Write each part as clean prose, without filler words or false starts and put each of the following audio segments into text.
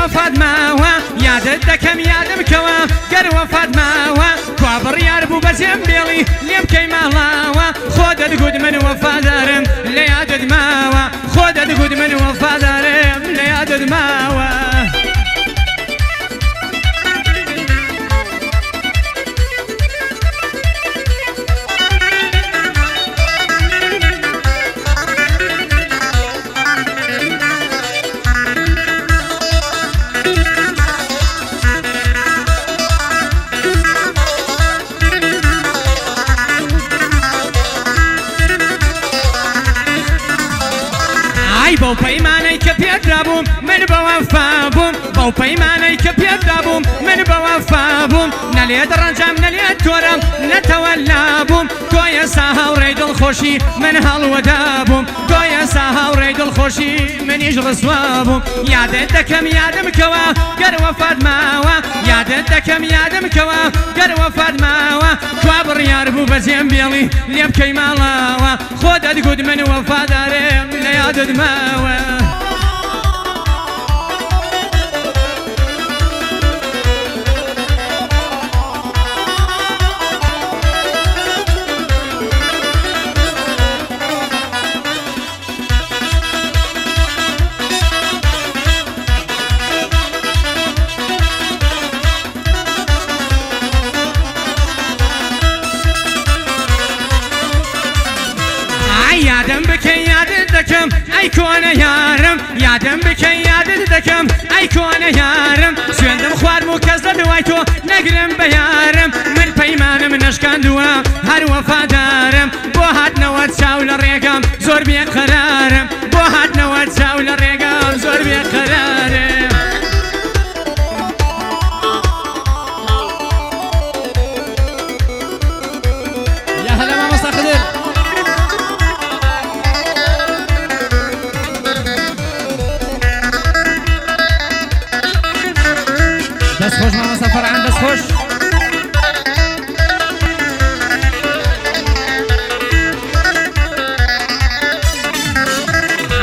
وفاد ماوە یادت دەکەم یادم کەوە گەر وەفات ماوە کوا بڕیار بوو بە جێمبێڵی لێ بکەی ماڵاوە خۆ دەتگوت من وەفادارم لە یادت ماوە خۆ دەتگوت من وەفادارم لە یادت ماوە بەو پەیمانەی کە پێدا بووم من بە وەفا بووم بەو پەیمانەی کە پێدا بووم من بە وەفا بووم نەلێت ڕەنجام نەلێت تۆرەم نەتەوەلا بووم تۆ ئێستا هاوڕێی دڵخۆشی من هەڵوەدا بووم تۆ ئێستا هاوڕێی دڵخۆشی منیش ڕسوا بووم یادت دەکەم یادم کەوە گەر وەفات ماوە یادت دەکەم یادم کەوە گەر وەفات ماوە کوا بڕیار بوو بە جێمبێڵی لێ بکەی ماڵاوە خۆ دەتگوت من وەفادارم لە یادت ماوە یادم بکەی یادت دەکەم ئەی کۆنە یارم یادم بکەی یادت دەکەم ئەی کۆنە یارم سوێندم خوارم و کەس لە دوای تۆ نەگرم بە یارم من پەیمانم نەشکاندووە هەر وەفادارم بۆ هاتنەوە چاو لە ڕێگەم زۆر بێقەرارم بۆ هاتنەوە چاو لە ڕێگەم زۆر بێقەرارم یا هەلا مامۆستا خدر دست خوش ماما فرحان دست خوش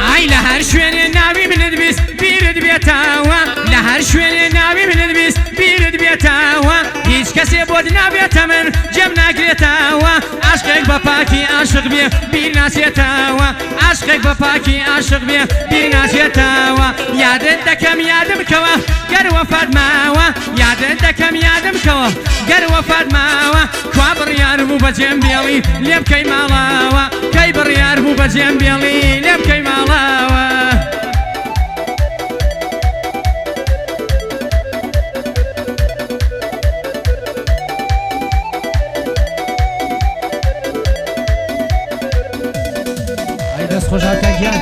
ئای لە هەر شوێنێ ناوی منت بیست بیرت بێتەوە لە هەر شوێنێ ناوی منت بیست بیرت بێتەوە هیچ کەسێ بۆت نابێتە من جێم ناگرێتەوە عاشقێک بە پاکی عاشق بێ بیر ناسێتەوە عاشقێک بە پاکی عاشق بێ بیر ناسێتەوە یادت دەکەم یادم کەوە گەر وەفات ماوە یادت دەکەم یادم کەوە گەر وەفات ماوە کوا بڕیار بوو بە جێمبێڵی لێ بکەی ماڵاوە کەی بڕیار بوو بە جێمبێڵی لێ بکەی ماڵاوە ئەی دەست خۆش هاکاکیان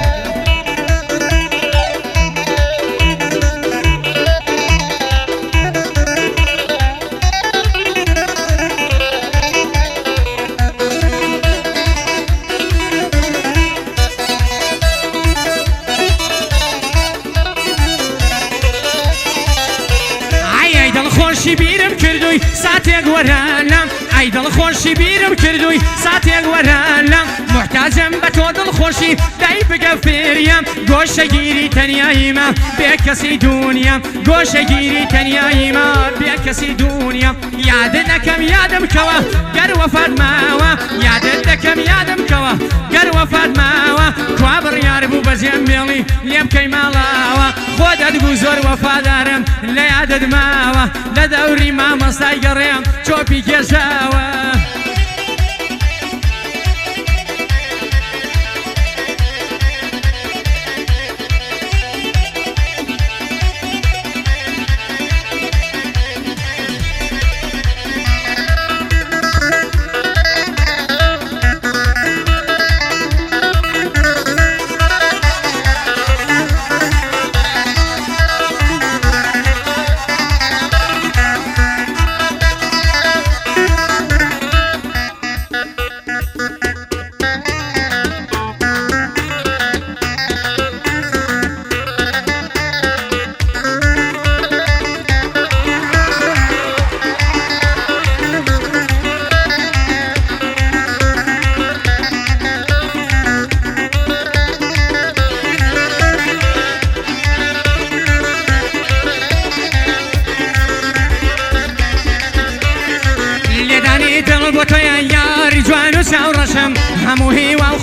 خۆشی بیرم کردووی ساتێک وەرانم ئەی دڵخۆشی بیرم کردووی ساتێک وەرانم محتاجم بە تۆ دڵخۆشی دای بگە فێریم گۆشەگیری تەنیاییمە بێ کەسی دونیام گۆشەگیری تەنیاییمە بێ کەسی دونیام یادت دەکەم یادم کەوە گەر وەفات ماوە یادت دەکەم یادم کەوە گەر وەفات ماوە کوا بڕیار بوو بە جێمبێڵی لێ بکەی ماڵاوە خۆ دەتگوت زۆر وەفادارم لە یادت ماوە لە دەوری مامۆستای گەڕێم چۆپی کێشاوە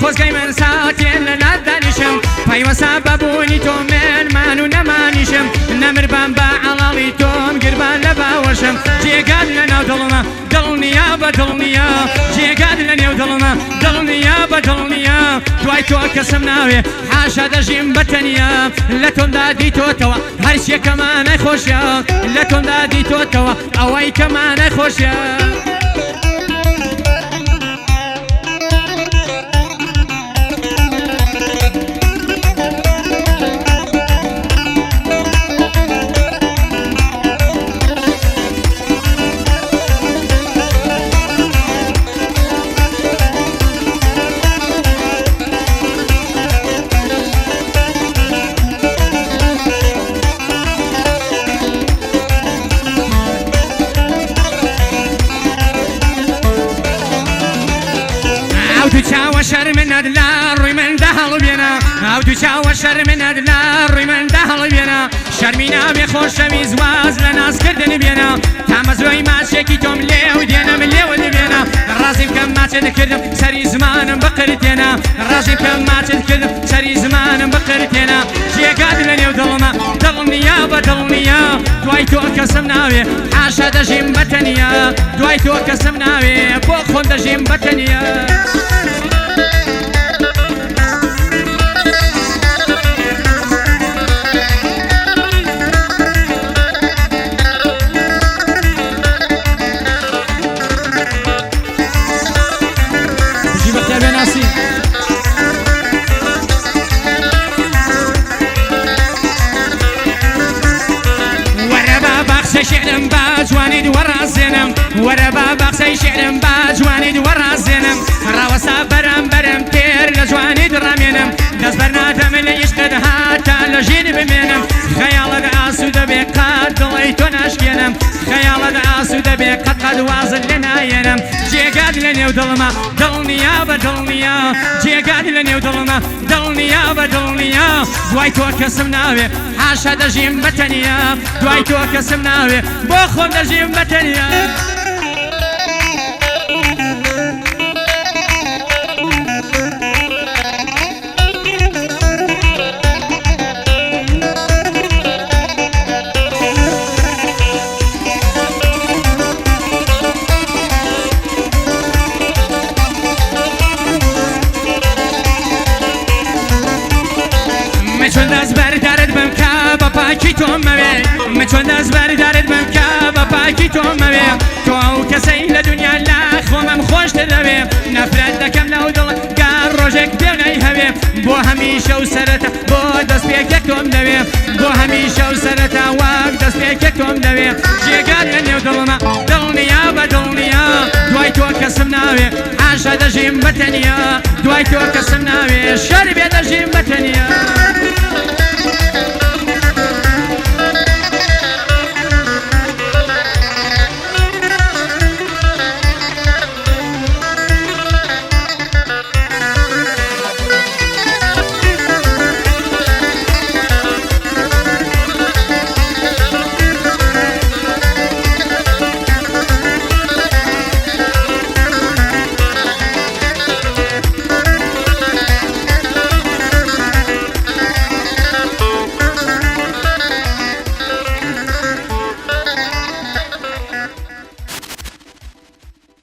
خۆزگای من ساتێن لە لات دانیشم پەیوەسا بەبوونی تۆ مێرمان و نەمانیشم نەمربان بە عەڵاڵی تۆم گربان لە باوەشم جێگات لە ناو دڵمە دڵنیا بە دڵنیا جێگات لە نێو دڵمە دڵنیا بە دڵنیا دوای تۆ کەسم ناوێ حاشا دەژیم بەتەنیا لە تۆمدا دیتۆتەوە هەرچیە کەمانای خۆشیە لە تۆمدا دیتۆتەوە ئەوەی کەمانای خۆشیە تو چاوە شەرمنەت لە ڕووی مندا هەڵبێنە ئەو تو چاوە شەرمنەت لە ڕووی مندا هەڵبێنە شەرمی نابێ خۆشەویست واز لە نازکردن بێنە تامەزرۆی ماچێکی تۆم لێو دێنم لێوە دەبێنە ڕازی بکەم ماچێت کردم سەری زمانم بقرتێنە ڕازی بکەم ماچێت کردم سەری زمانم بقرتێنە جێگات لە نێو دڵمە دڵنیا بە دڵنیا دوای تۆ کەسم ناوێ حاشا دەژیم بەتەنیا دوای تۆ کەسم ناوێ بۆ خۆم دەژیم بەتەنیا شعرم باجواني ورازينم ورا بابا خسي شعرم باجواني ورازينم راوسا برم برم تير لجواني درامينم دز برنادم اللي يشقد هاتا لجين بمينم خيال عاسود بقد ضليتو ناشكينم خيال عاسود بقد واصل لنا ينم جيقاد لنيو ظلمة ظلنيا بدلنيا جيقاد لنيو ظلمة ظلنيا بدلنيا دواي تو كسم ناوي حاشا دجيم بتنيا دواي تو كسم ناوي بوخم دجيم بتنيا چون دست بردارد بم که با پاکی تو موی چون دست بردارد بم که با پاکی تو موی تو او کسی لدنیا لخوامم خوش تدوی نفرت دکم لو دل گر روژک بیانی هوی بو همیشه و سرتا بو دست بیک توم دوی بو همیشه و سرتا و دست بیک توم دوی جیگاد لنیو دلما دلنیا با دلنیا دوای تو کسم ناوی حاشا دجیم بتنیا دوای تو کسم ناوی شربی دجیم بتنیا